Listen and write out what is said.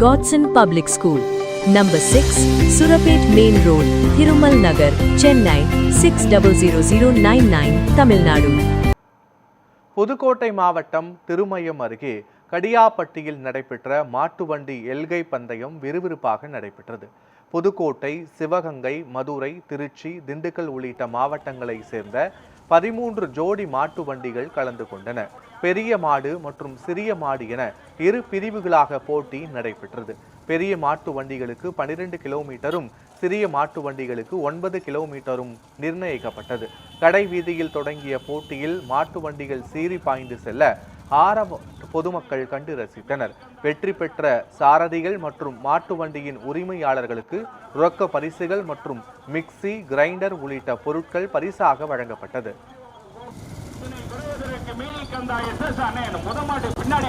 Godson Public School, Number 6, Surapet Main Road, Thirumal Nagar, Chennai 600099, Tamil Nadu. Pudukkottai மாவட்டம் திருமயம் அருகே கடியாப்பட்டியில் நடைபெற்ற மாட்டுவண்டி எல்கை பந்தயம் விறுவிறுப்பாக நடைபெற்றது. புதுக்கோட்டை, சிவகங்கை, மதுரை, திருச்சி, திண்டுக்கல் உள்ளிட்ட மாவட்டங்களை சேர்ந்த 13 ஜோடி மாட்டு வண்டிகள் கலந்து கொண்டன. பெரிய மாடு மற்றும் சிறிய மாடு என இரு பிரிவுகளாக போட்டி நடைபெற்றது. பெரிய மாட்டு வண்டிகளுக்கு 12 கிலோமீட்டரும் சிறிய மாட்டு வண்டிகளுக்கு 9 கிலோமீட்டரும் நிர்ணயிக்கப்பட்டது. கடை வீதியில் தொடங்கிய போட்டியில் மாட்டு வண்டிகள் சீறி பாய்ந்து செல்ல பொதுமக்கள் கண்டு ரசித்தனர். வெற்றி பெற்ற சாரதிகள் மற்றும் மாட்டு வண்டியின் உரிமையாளர்களுக்கு ரொக்க பரிசுகள் மற்றும் மிக்சி, கிரைண்டர் உள்ளிட்ட பொருட்கள் பரிசாக வழங்கப்பட்டது. பின்னாடி